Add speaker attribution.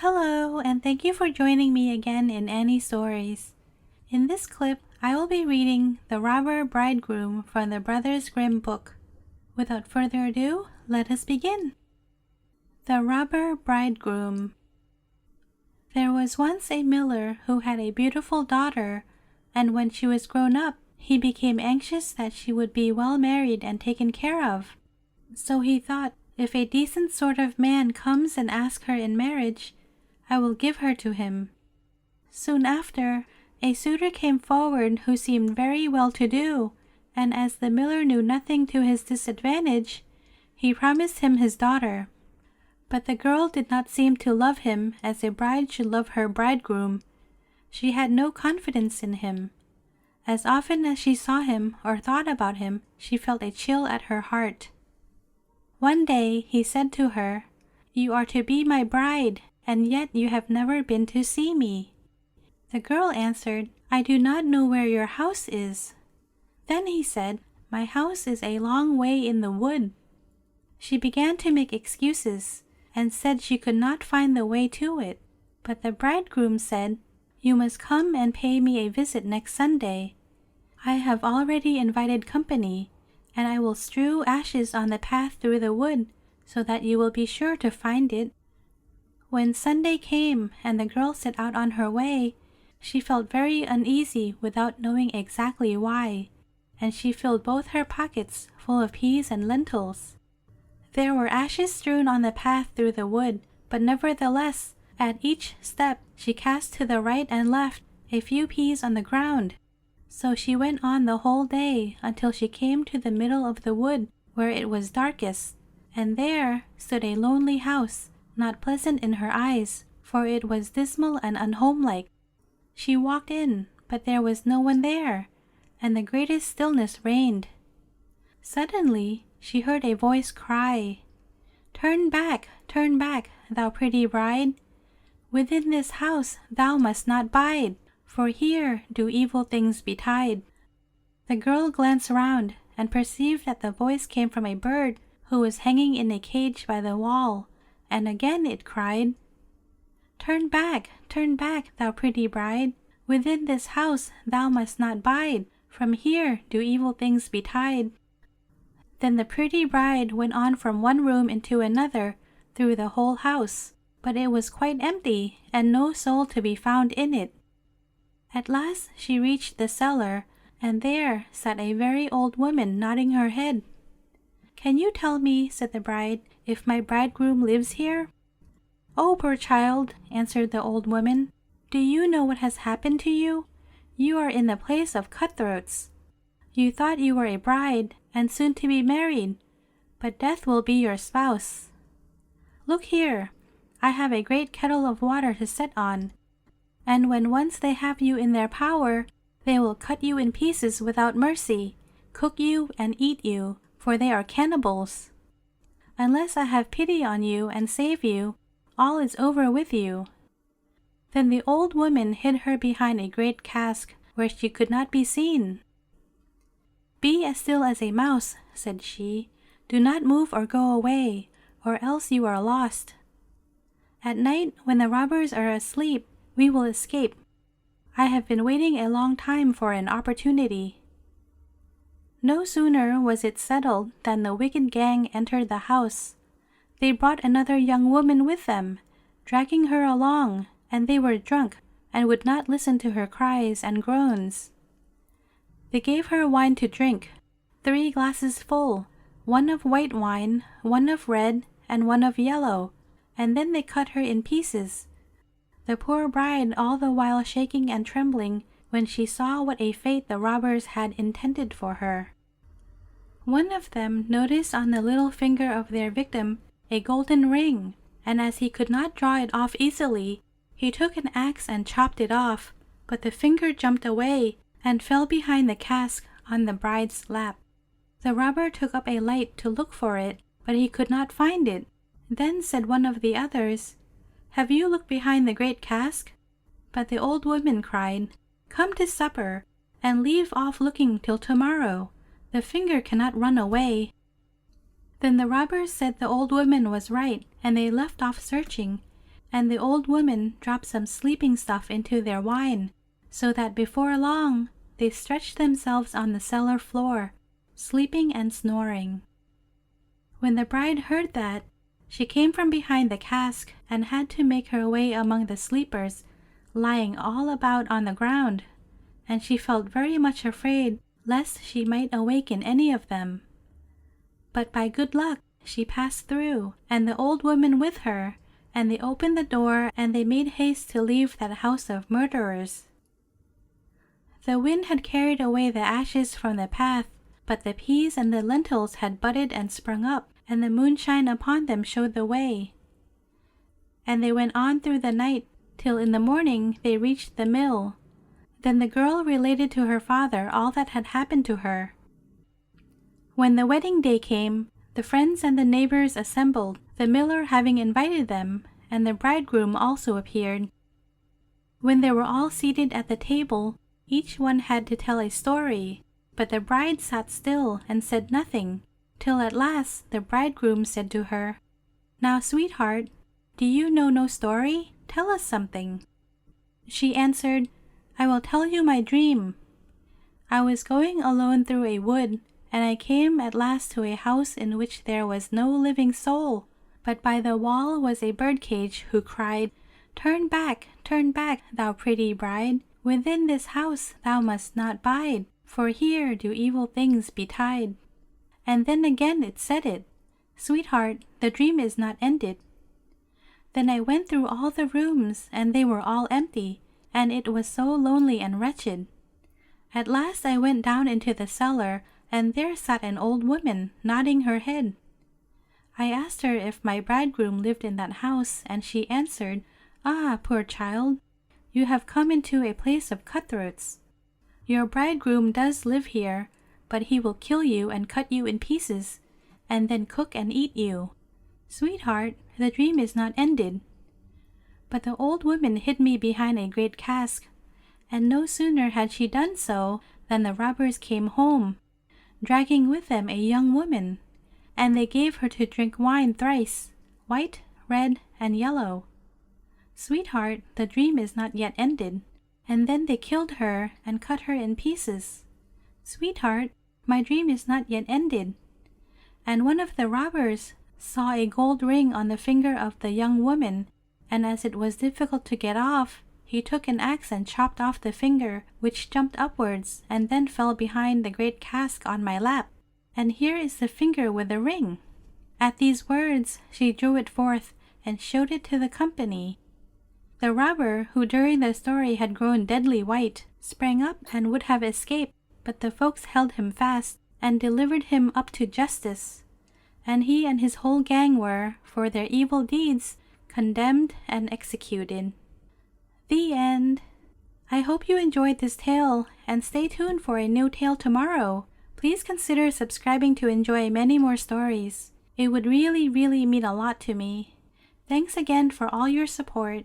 Speaker 1: Hello, and thank you for joining me again in Annie Stories. In this clip, I will be reading The Robber Bridegroom from the Brothers Grimm book. Without further ado, let us begin. The Robber Bridegroom. There was once a miller who had a beautiful daughter, and when she was grown up, he became anxious that she would be well married and taken care of. So he thought, if a decent sort of man comes and asks her in marriage, I will give her to him. Soon after, a suitor came forward who seemed very well-to-do, and as the miller knew nothing to his disadvantage, he promised him his daughter. But the girl did not seem to love him as a bride should love her bridegroom. She had no confidence in him. As often as she saw him or thought about him, she felt a chill at her heart. One day he said to her, "You are to be my bride, and yet you have never been to see me." The girl answered, "I do not know where your house is." Then he said, "My house is a long way in the wood." She began to make excuses, and said she could not find the way to it. But the bridegroom said, "You must come and pay me a visit next Sunday. I have already invited company, and I will strew ashes on the path through the wood, so that you will be sure to find it." When Sunday came and the girl set out on her way, she felt very uneasy without knowing exactly why, and she filled both her pockets full of peas and lentils. There were ashes strewn on the path through the wood, but nevertheless, at each step she cast to the right and left a few peas on the ground. So she went on the whole day until she came to the middle of the wood where it was darkest, and there stood a lonely house, not pleasant in her eyes, for it was dismal and unhomelike. She walked in, but there was no one there, and the greatest stillness reigned. Suddenly she heard a voice cry, turn back, thou pretty bride. Within this house thou must not bide, for here do evil things betide." The girl glanced round and perceived that the voice came from a bird who was hanging in a cage by the wall, and again it cried, turn back, thou pretty bride. Within this house thou must not bide, from here do evil things betide." Then the pretty bride went on from one room into another through the whole house, but it was quite empty and no soul to be found in it. At last she reached the cellar, and there sat a very old woman nodding her head. "Can you tell me," said the bride, "if my bridegroom lives here?" "Oh, poor child," answered the old woman, "do you know what has happened to you? You are in the place of cutthroats. You thought you were a bride and soon to be married, but death will be your spouse. Look here, I have a great kettle of water to set on, and when once they have you in their power, they will cut you in pieces without mercy, cook you and eat you, for they are cannibals. Unless I have pity on you and save you, all is over with you." Then the old woman hid her behind a great cask where she could not be seen. "Be as still as a mouse," said she. "Do not move or go away, or else you are lost. At night, when the robbers are asleep, we will escape. I have been waiting a long time for an opportunity." No sooner was it settled than the wicked gang entered the house. They brought another young woman with them, dragging her along, and they were drunk and would not listen to her cries and groans. They gave her wine to drink, 3 glasses full, one of white wine, one of red, and one of yellow, and then they cut her in pieces. The poor bride all the while shaking and trembling when she saw what a fate the robbers had intended for her. One of them noticed on the little finger of their victim a golden ring, and as he could not draw it off easily, he took an axe and chopped it off, but the finger jumped away and fell behind the cask on the bride's lap. The robber took up a light to look for it, but he could not find it. Then said one of the others, "Have you looked behind the great cask?" But the old woman cried, "Come to supper, and leave off looking till tomorrow. The finger cannot run away." Then the robbers said the old woman was right, and they left off searching, and the old woman dropped some sleeping stuff into their wine, so that before long they stretched themselves on the cellar floor, sleeping and snoring. When the bride heard that, she came from behind the cask and had to make her way among the sleepers, lying all about on the ground, and she felt very much afraid lest she might awaken any of them. But by good luck she passed through, and the old woman with her, and they opened the door, and they made haste to leave that house of murderers. The wind had carried away the ashes from the path, but the peas and the lentils had budded and sprung up, and the moonshine upon them showed the way. And they went on through the night, till in the morning they reached the mill. Then the girl related to her father all that had happened to her. When the wedding day came, the friends and the neighbors assembled, the miller having invited them, and the bridegroom also appeared. When they were all seated at the table, each one had to tell a story, but the bride sat still and said nothing, till at last the bridegroom said to her, "Now, sweetheart, do you know no story? Tell us something." She answered, "I will tell you my dream. I was going alone through a wood, and I came at last to a house in which there was no living soul, but by the wall was a birdcage who cried, 'Turn back, thou pretty bride, within this house thou must not bide, for here do evil things betide.' And then again it said it, 'Sweetheart, the dream is not ended.' Then I went through all the rooms, and they were all empty, and it was so lonely and wretched. At last I went down into the cellar, and there sat an old woman, nodding her head. I asked her if my bridegroom lived in that house, and she answered, 'Ah, poor child, you have come into a place of cutthroats. Your bridegroom does live here, but he will kill you and cut you in pieces, and then cook and eat you. Sweetheart, the dream is not ended.' But the old woman hid me behind a great cask, and no sooner had she done so than the robbers came home, dragging with them a young woman, and they gave her to drink wine thrice, white, red, and yellow. Sweetheart, the dream is not yet ended. And then they killed her and cut her in pieces. Sweetheart, my dream is not yet ended. And one of the robbers saw a gold ring on the finger of the young woman, and as it was difficult to get off, he took an axe and chopped off the finger, which jumped upwards and then fell behind the great cask on my lap. And here is the finger with the ring." At these words she drew it forth and showed it to the company. The robber, who during the story had grown deadly white, sprang up and would have escaped, but the folks held him fast and delivered him up to justice, and he and his whole gang were, for their evil deeds, condemned and executed. The end. I hope you enjoyed this tale, and stay tuned for a new tale tomorrow. Please consider subscribing to enjoy many more stories. It would really mean a lot to me. Thanks again for all your support.